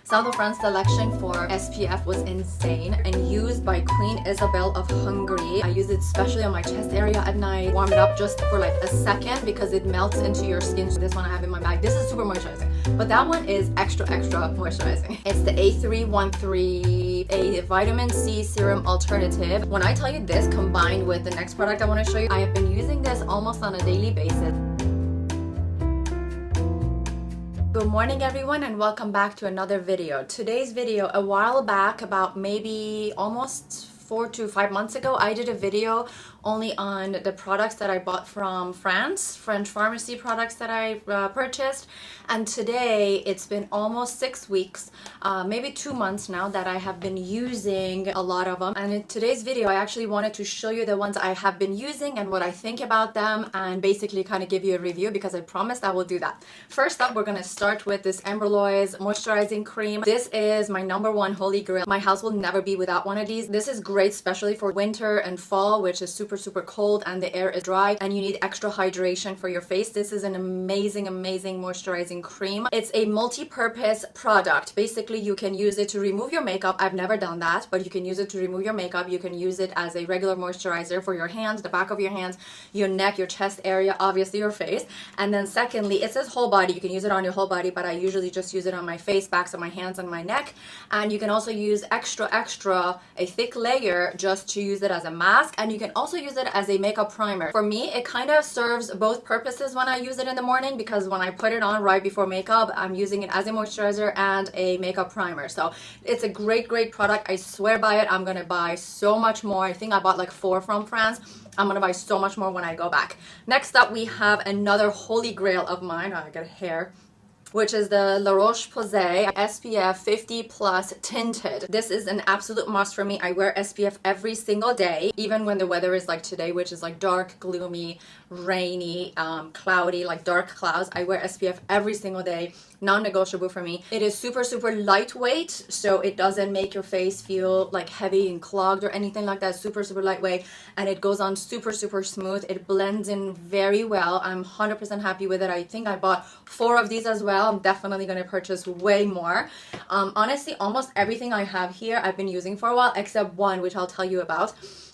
South of France selection for SPF was insane and used by Queen Isabel of Hungary. I use it especially on my chest area at night. Warm it up just for like a second because it melts into your skin. So this one I have in my bag. This is super moisturizing, but that one is extra moisturizing. It's the A313, a vitamin C serum alternative. When I tell you this combined with the next product I want to show you, I have been using this almost on a daily basis. Good morning everyone and welcome back to another video. Today's video, a while back, about maybe almost 4 to 5 months ago, I did a video only on the products that I bought from French pharmacy products that I purchased. And today it's been almost 6 weeks, maybe 2 months now that I have been using a lot of them. And in today's video, I actually wanted to show you the ones I have been using and what I think about them, and basically kind of give you a review because I promised I will do that. First up, we're going to start with this Embryolisse moisturizing cream. This is my #1 holy grail. My house will never be without one of these. This is great, especially for winter and fall, which is super cold and the air is dry and you need extra hydration for your face. This is an amazing moisturizing cream. It's a multi-purpose product. Basically, you can use it to remove your makeup. I've never done that, but you can use it to remove your makeup. You can use it as a regular moisturizer for your hands, the back of your hands, your neck, your chest area, obviously your face. And then secondly, it says whole body. You can use it on your whole body, but I usually just use it on my face, backs of my hands, and my neck. And you can also use extra a thick layer just to use it as a mask, and you can also use it as a makeup primer. For me, it kind of serves both purposes when I use it in the morning, because when I put it on right before makeup, I'm using it as a moisturizer and a makeup primer. So it's a great product. I swear by it. I'm gonna buy so much more. I think I bought like 4 from France. I'm gonna buy so much more when I go back. Next up, we have another holy grail of mine. Oh, I got hair, which is the Roche-Posay SPF 50+ tinted. This is an absolute must for me. I wear SPF every single day, even when the weather is like today, which is like dark, gloomy, rainy, cloudy, like dark clouds. I wear SPF every single day, non-negotiable for me. It is super lightweight, so it doesn't make your face feel like heavy and clogged or anything like that. Super lightweight, and it goes on super smooth. It blends in very well. I'm 100% happy with it. I think I bought 4 of these as well. I'm definitely going to purchase way more. Honestly, almost everything I have here I've been using for a while, except one, which I'll tell you about.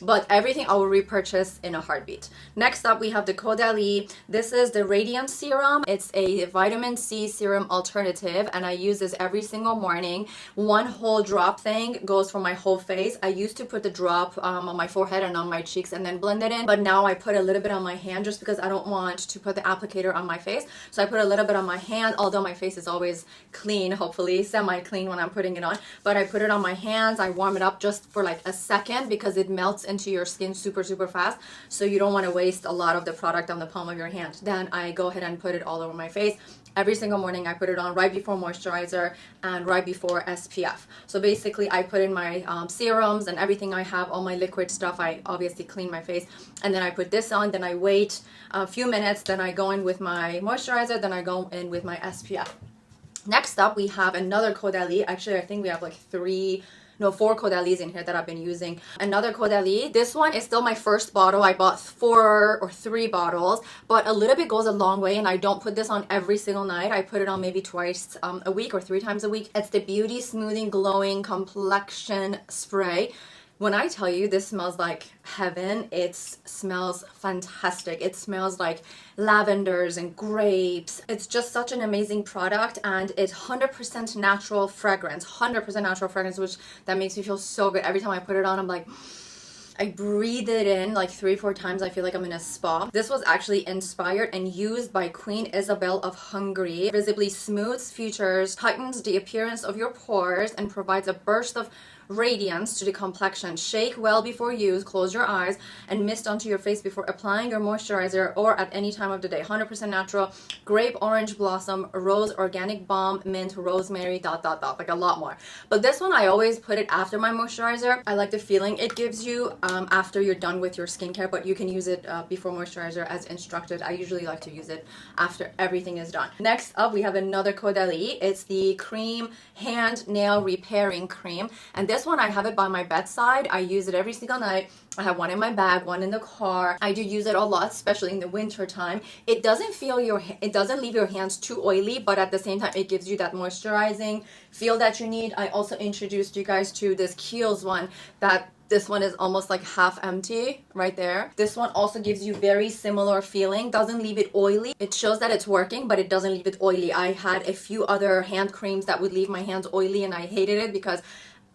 But everything I will repurchase in a heartbeat. Next up, we have the Caudalie. This is the radiance serum. It's a vitamin C serum alternative, and I use this every single morning. One whole drop thing goes for my whole face. I used to put the drop on my forehead and on my cheeks and then blend it in, but now I put a little bit on my hand just because I don't want to put the applicator on my face. So I put a little bit on my hand, although my face is always clean, hopefully semi-clean when I'm putting it on. But I put it on my hands. I warm it up just for like a second because it melts into your skin super fast, so you don't want to waste a lot of the product on the palm of your hand. Then I go ahead and put it all over my face. Every single morning I put it on right before moisturizer and right before SPF. So basically I put in my serums and everything I have, all my liquid stuff. I obviously clean my face, and then I put this on, then I wait a few minutes, then I go in with my moisturizer, then I go in with my SPF. Next up, we have another Caudalie. Actually, I think we have like 4 Caudalies in here that I've been using. Another Caudalie. This one is still my first bottle. I bought 4 or 3 bottles, but a little bit goes a long way, and I don't put this on every single night. I put it on maybe twice a week or 3 times a week. It's the Beauty Smoothing Glowing Complexion Spray. When I tell you this smells like heaven, it smells fantastic. It smells like lavenders and grapes. It's just such an amazing product, and it's 100% natural fragrance. 100% natural fragrance, which that makes me feel so good. Every time I put it on, I'm like, I breathe it in like 3-4 times. I feel like I'm in a spa. This was actually inspired and used by Queen Isabel of Hungary. Visibly smooths features, heightens the appearance of your pores, and provides a burst of radiance to the complexion. Shake well before use, close your eyes, and mist onto your face before applying your moisturizer or at any time of the day. 100% natural, grape, orange blossom, rose, organic balm, mint, rosemary, like a lot more. But this one, I always put it after my moisturizer. I like the feeling it gives you after you're done with your skincare, but you can use it before moisturizer as instructed. I usually like to use it after everything is done. Next up, we have another Caudalie. It's the cream hand nail repairing cream, and this this one, I have it by my bedside. I use it every single night. I have one in my bag, one in the car. I do use it a lot, especially in the winter time. It doesn't leave your hands too oily, but at the same time, it gives you that moisturizing feel that you need. I also introduced you guys to this Kiehl's one, that this one is almost like half empty right there. This one also gives you very similar feeling, doesn't leave it oily. It shows that it's working, but it doesn't leave it oily. I had a few other hand creams that would leave my hands oily, and I hated it because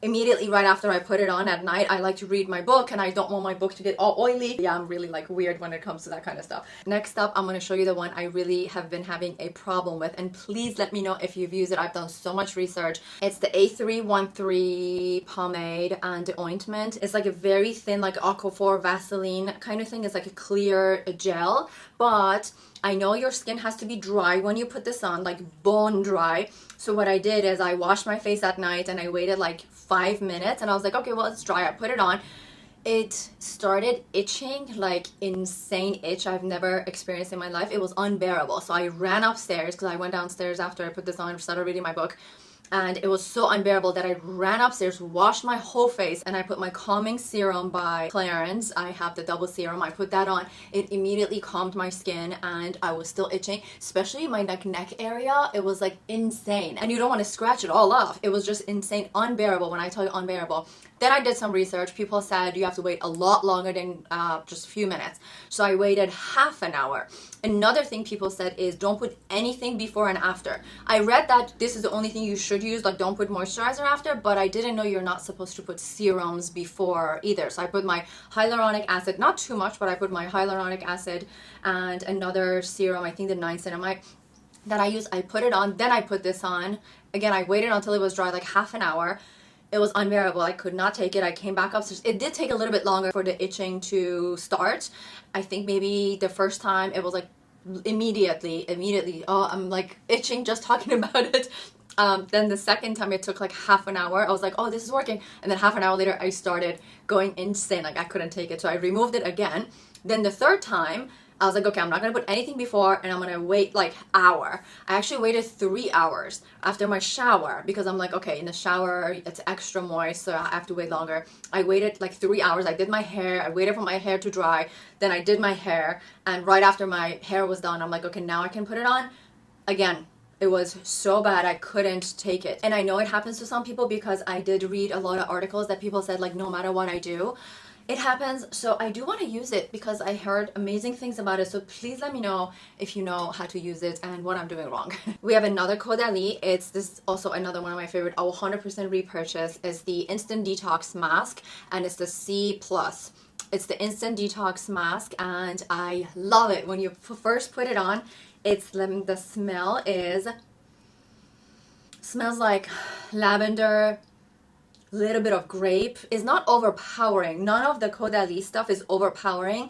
immediately right after I put it on at night, I like to read my book and I don't want my book to get all oily. Yeah, I'm really like weird when it comes to that kind of stuff. Next up, I'm going to show you the one I really have been having a problem with, and please let me know if you've used it. I've done so much research. It's the A313 pomade and ointment. It's like a very thin, like Aquaphor Vaseline kind of thing. It's like a clear gel, but I know your skin has to be dry when you put this on, like bone dry. So what I did is I washed my face at night and I waited like 5 minutes and I was like, okay, well, it's dry. I put it on. It started itching, like insane itch I've never experienced in my life. It was unbearable. So I ran upstairs because I went downstairs after I put this on, started reading my book. And it was so unbearable that I ran upstairs, washed my whole face, and I put my calming serum by Clarins. I have the double serum. I put that on. It immediately calmed my skin, and I was still itching, especially my neck area. It was like insane. And you don't want to scratch it all off. It was just insane, unbearable. When I tell you unbearable. Then I did some research. People said you have to wait a lot longer than just a few minutes. So I waited half an hour. Another thing people said is don't put anything before and after. I read that this is the only thing you should use, like don't put moisturizer after, but I didn't know you're not supposed to put serums before either. So I put my hyaluronic acid, not too much, but I put my hyaluronic acid and another serum, I think the niacinamide that I use. I put it on, then I put this on. Again, I waited until it was dry, like half an hour. It was unbearable. I could not take it. I came back upstairs. It did take a little bit longer for the itching to start. I think maybe the first time it was like immediately. Oh, I'm like itching just talking about it. Then the second time it took like half an hour. I was like, oh, this is working. And then half an hour later, I started going insane. Like I couldn't take it. So I removed it again. Then the third time, I was like, okay, I'm not going to put anything before and I'm going to wait like hour. I actually waited 3 hours after my shower because I'm like, okay, in the shower, it's extra moist, so I have to wait longer. I waited like 3 hours. I did my hair. I waited for my hair to dry. Then I did my hair. And right after my hair was done, I'm like, okay, now I can put it on. Again, it was so bad I couldn't take it. And I know it happens to some people because I did read a lot of articles that people said like, no matter what I do, it happens. So I do want to use it because I heard amazing things about it. So please let me know if you know how to use it and what I'm doing wrong. We have another Caudalie. It's this also another one of my favorite. I will 100% repurchase. Is the Instant Detox Mask, and it's the C+. It's the Instant Detox Mask and I love it. When you first put it on, the smell smells like lavender, little bit of grape. Is not overpowering. None of the Caudalie stuff is overpowering,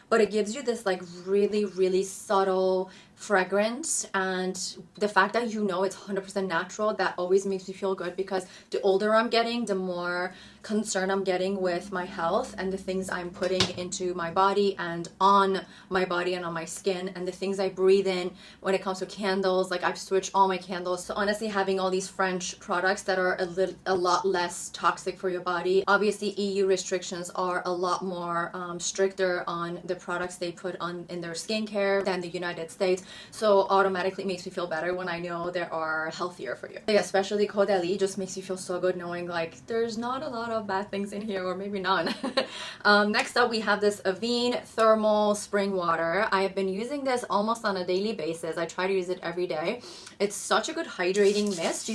but it gives you this like really subtle fragrance, and the fact that you know it's 100% natural, that always makes me feel good because the older I'm getting, the more concerned I'm getting with my health and the things I'm putting into my body and on my body and on my skin and the things I breathe in. When it comes to candles, like I've switched all my candles. So honestly, having all these French products that are a lot less toxic for your body. Obviously, EU restrictions are a lot more stricter on the products they put on in their skincare than the United States. So automatically it makes me feel better when I know they are healthier for you. Like especially Caudalie just makes you feel so good knowing like there's not a lot of bad things in here, or maybe none. Next up we have this Avne thermal spring water. I have been using this almost on a daily basis. I try to use it every day. It's such a good hydrating mist.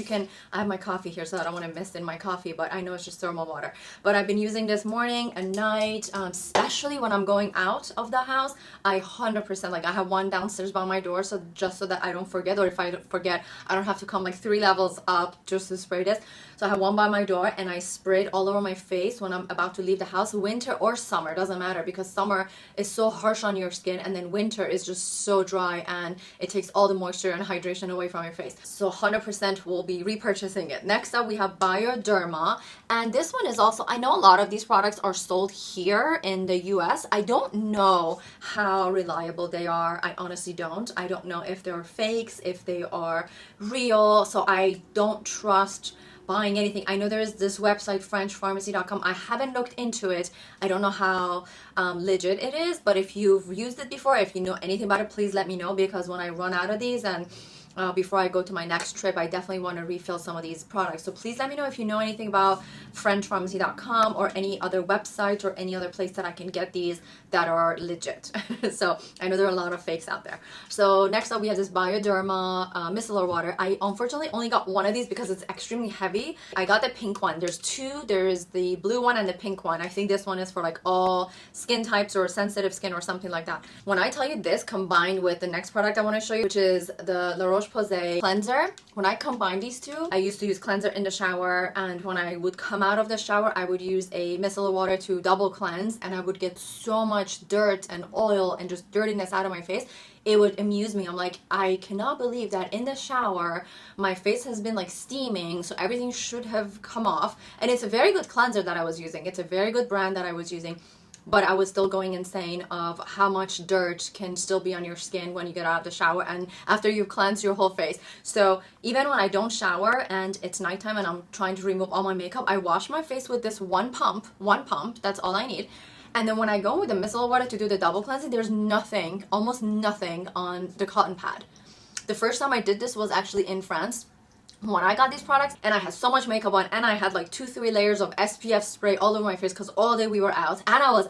I have my coffee here so I don't want to mist in my coffee, but I know it's just thermal water. But I've been using this morning and night, especially when I'm going out of the house. I 100%, like I have one downstairs by my door, so just so that I don't forget, or if I forget, I don't have to come like 3 levels up just to spray this. So I have one by my door and I spray it all over my face when I'm about to leave the house, winter or summer, doesn't matter, because summer is so harsh on your skin and then winter is just so dry and it takes all the moisture and hydration away from your face. So 100% will be repurchasing it. Next up we have Bioderma, and this one is also, I know a lot of these products are sold here in the US. I don't know how reliable they are. I honestly don't. I don't know if they're fakes, if they are real, so I don't trust buying anything. I know there is this website, frenchpharmacy.com. I haven't looked into it. I don't know how legit it is, but if you've used it before, if you know anything about it, please let me know, because when I run out of these and before I go to my next trip, I definitely want to refill some of these products. So please let me know if you know anything about frenchpharmacy.com or any other website or any other place that I can get these that are legit. So I know there are a lot of fakes out there. So next up we have this Bioderma Micellar Water. I unfortunately only got one of these because it's extremely heavy. I got the pink one. There's two. There's the blue one and the pink one. I think this one is for like all skin types or sensitive skin or something like that. When I tell you this combined with the next product I want to show you, which is the Roche-Posay cleanser, when I combine these two, I used to use cleanser in the shower, and when I would come out of the shower, I would use a micellar water to double cleanse, and I would get so much dirt and oil and just dirtiness out of my face. It would amuse me. I'm like, I cannot believe that in the shower my face has been like steaming, so everything should have come off. And it's a very good cleanser that I was using. It's a very good brand that I was using, but I was still going insane of how much dirt can still be on your skin when you get out of the shower and after you've cleansed your whole face. So even when I don't shower and it's nighttime and I'm trying to remove all my makeup, I wash my face with this one pump, that's all I need. And then when I go with the micellar water to do the double cleansing, there's nothing, almost nothing on the cotton pad. The first time I did this was actually in France when I got these products, and I had so much makeup on, and I had like 2-3 layers of SPF spray all over my face because all day we were out, and I was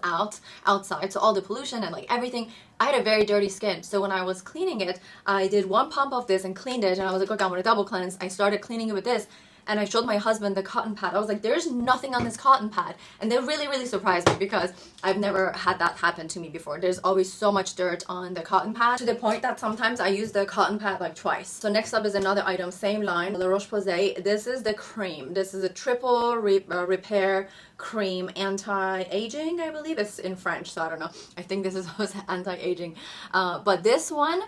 outside, so all the pollution and like everything, I had a very dirty skin. So when I was cleaning it, I did one pump of this and cleaned it, and I was like, okay, I'm gonna double cleanse. I started cleaning it with this, and I showed my husband the cotton pad. I was like, there's nothing on this cotton pad. And they really surprised me because I've never had that happen to me before. There's always so much dirt on the cotton pad, to the point that sometimes I use the cotton pad like twice. So next up is another item, same line, La Roche-Posay. This is the cream. This is a triple repair cream, anti-aging, I believe. It's in French, so I don't know. I think this is also anti-aging. But this one,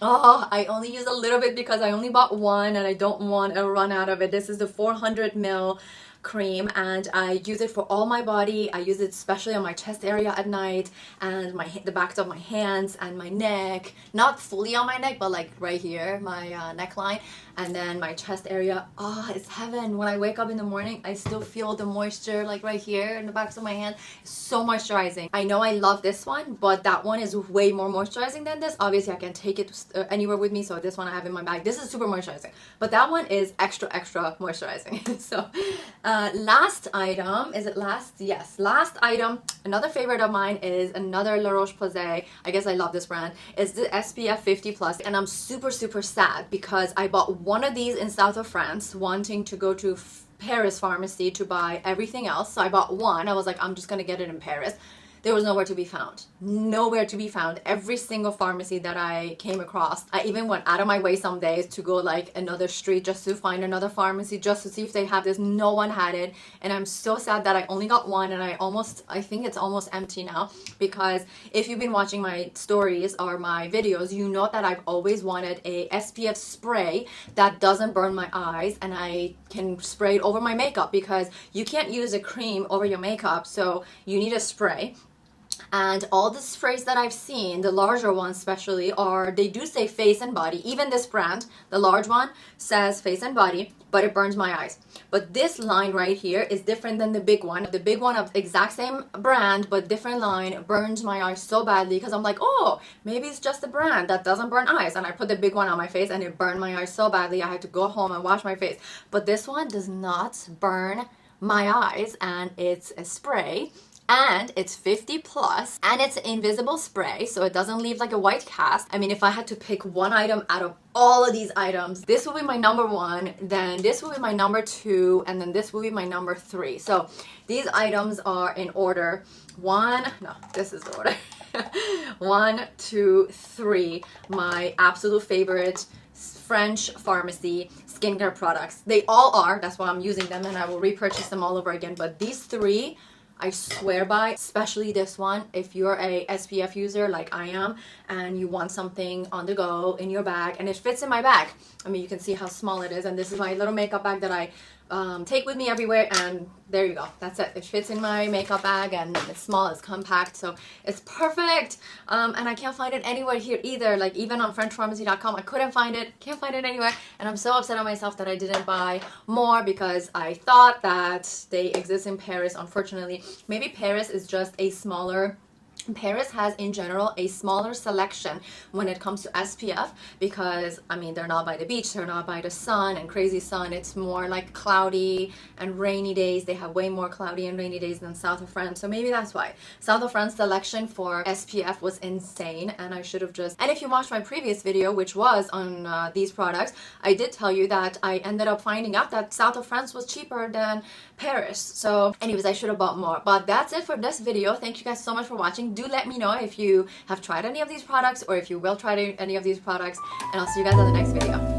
oh, I only use a little bit because I only bought one and I don't want to run out of it. This is the 400 ml cream, and I use it for all my body. I use it especially on my chest area at night and the backs of my hands and my neck. Not fully on my neck, but like right here, my neckline, and then my chest area. Oh, it's heaven. When I wake up in the morning, I still feel the moisture like right here in the backs of my hand. It's so moisturizing. I know I love this one, but that one is way more moisturizing than this. Obviously, I can take it anywhere with me, so this one I have in my bag. This is super moisturizing, but that one is extra moisturizing. So last item, is it last? Yes, last item, another favorite of mine is another La Roche-Posay. I guess I love this brand. It's the SPF 50 plus, and I'm super sad because I bought one of these in south of France, wanting to go to Paris pharmacy to buy everything else. So I bought one. I was like, I'm just gonna get it in Paris. There was nowhere to be found. Nowhere to be found. Every single pharmacy that I came across, I even went out of my way some days to go like another street just to find another pharmacy, just to see if they have this. No one had it. And I'm so sad that I only got one, and I think it's almost empty now, because if you've been watching my stories or my videos, you know that I've always wanted a SPF spray that doesn't burn my eyes, and I can spray it over my makeup, because you can't use a cream over your makeup, so you need a spray. And all the sprays that I've seen, the larger ones especially, they do say face and body. Even this brand, the large one, says face and body, but it burns my eyes. But this line right here is different than the big one. The big one of exact same brand but different line burns my eyes so badly, because I'm like, oh, maybe it's just the brand that doesn't burn eyes. And I put the big one on my face and it burned my eyes so badly I had to go home and wash my face. But this one does not burn my eyes, and it's a spray. And it's 50 plus, and it's an invisible spray, so it doesn't leave like a white cast. I mean, if I had to pick one item out of all of these items, this will be my number one, then this will be my number two, and then this will be my number three. So these items are in order. This is the order. 1, 2, 3, my absolute favorite French pharmacy skincare products. They all are, that's why I'm using them, and I will repurchase them all over again. But these three I swear by, especially this one. If you're a SPF user like I am and you want something on the go in your bag, and it fits in my bag. I mean, you can see how small it is, and this is my little makeup bag that I take with me everywhere, and there you go. That's it. It fits in my makeup bag, and it's small, it's compact, so it's perfect. And I can't find it anywhere here either. Like even on FrenchPharmacy.com, I couldn't find it. Can't find it anywhere, and I'm so upset on myself that I didn't buy more because I thought that they exist in Paris. Unfortunately, maybe Paris is just a smaller. Paris has in general a smaller selection when it comes to SPF because I mean they're not by the beach, they're not by the sun and crazy sun. It's more like cloudy and rainy days. They have way more cloudy and rainy days than south of France, so maybe that's why. South of France selection for SPF was insane, and I should have just, and if you watched my previous video which was on these products, I did tell you that I ended up finding out that south of France was cheaper than Paris. So anyways, I should have bought more. But that's it for this video. Thank you guys so much for watching. Do let me know if you have tried any of these products or if you will try any of these products, and I'll see you guys in the next video.